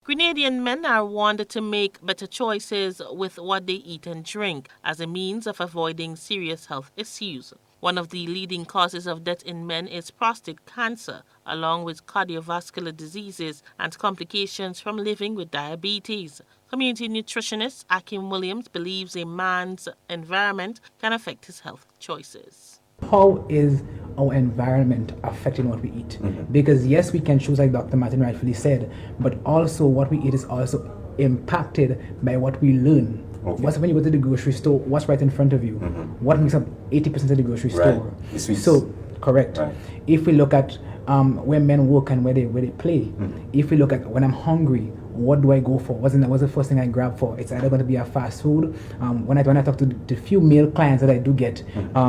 Grenadian men are warned to make better choices with what they eat and drink as a means of avoiding serious health issues. One of the leading causes of death in men is prostate cancer, along with cardiovascular diseases and complications from living with diabetes. Community nutritionist Akim Williams believes a man's environment can affect his health choices. How is our environment affecting what we eat? Because yes, we can choose, like Dr. Martin rightfully said, but also what we eat is also impacted by what we learn. Okay. When you go to the grocery store, what's right in front of you? What makes up 80% of the grocery store? So correct. Right. If we look at where men work and where they play, if we look at when I'm hungry, what do I go for? What's the first thing I grab for? It's either going to be a fast food. When I talk to the few male clients that I do get,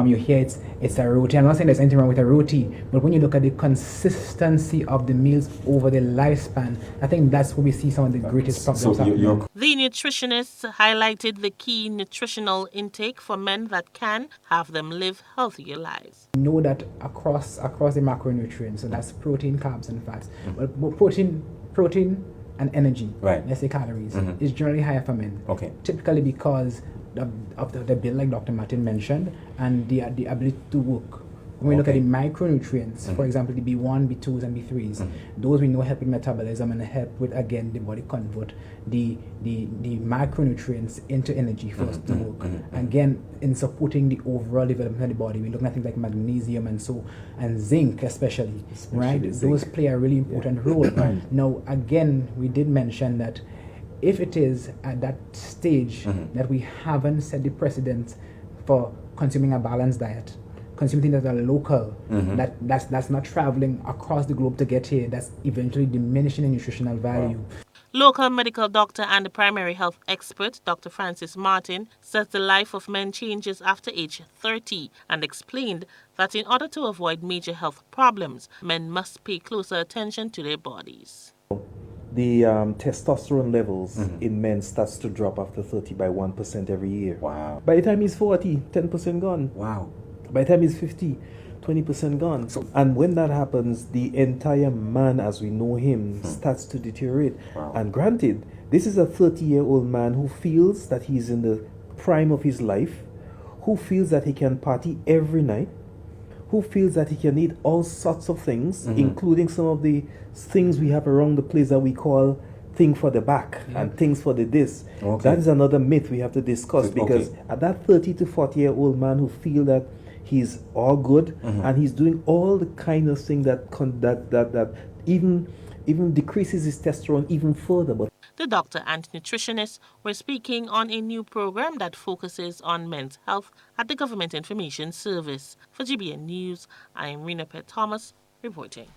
you hear it's a roti. I'm not saying there's anything wrong with a roti, but when you look at the consistency of the meals over the lifespan, I think that's where we see some of the greatest problems. The nutritionists highlighted the key nutritional intake for men that can have them live healthier lives. We know that across the macronutrients, so that's protein, carbs, and fats. But protein and energy, right, let's say calories, is generally higher for men. Okay. Typically because of the build, like Dr. Martin mentioned, and the ability to work. When we look at the micronutrients, for example, the B1, B2s, and B3s, those we know help with metabolism and help with, again, the body convert the macronutrients into energy for us to work. Again, in supporting the overall development of the body, we look at things like magnesium and zinc especially, right? Those play a really important role. Now, again, we did mention that if it is at that stage that we haven't set the precedent for consuming a balanced diet, consuming things that are local, that's not traveling across the globe to get here, that's eventually diminishing the nutritional value. Local medical doctor and primary health expert Dr. Francis Martin says the life of men changes after age 30 and explained that in order to avoid major health problems, men must pay closer attention to their bodies. The testosterone levels in men starts to drop after 30 by 1% every year. Wow. By the time he's 40, 10% gone. Wow. By the time he's 50, 20% gone. And when that happens, the entire man as we know him starts to deteriorate. Wow. And granted, this is a 30-year-old man who feels that he's in the prime of his life, who feels that he can party every night, who feels that he can eat all sorts of things, including some of the things we have around the place that we call thing for the back and things for the this. Okay. That is another myth we have to discuss, because at that 30 to 40-year-old man who feel that he's all good and he's doing all the kind of thing that even decreases his testosterone even further. But the doctor and nutritionist were speaking on a new program that focuses on men's health at the Government Information Service. For GBN News, I am Rena Pett Thomas reporting.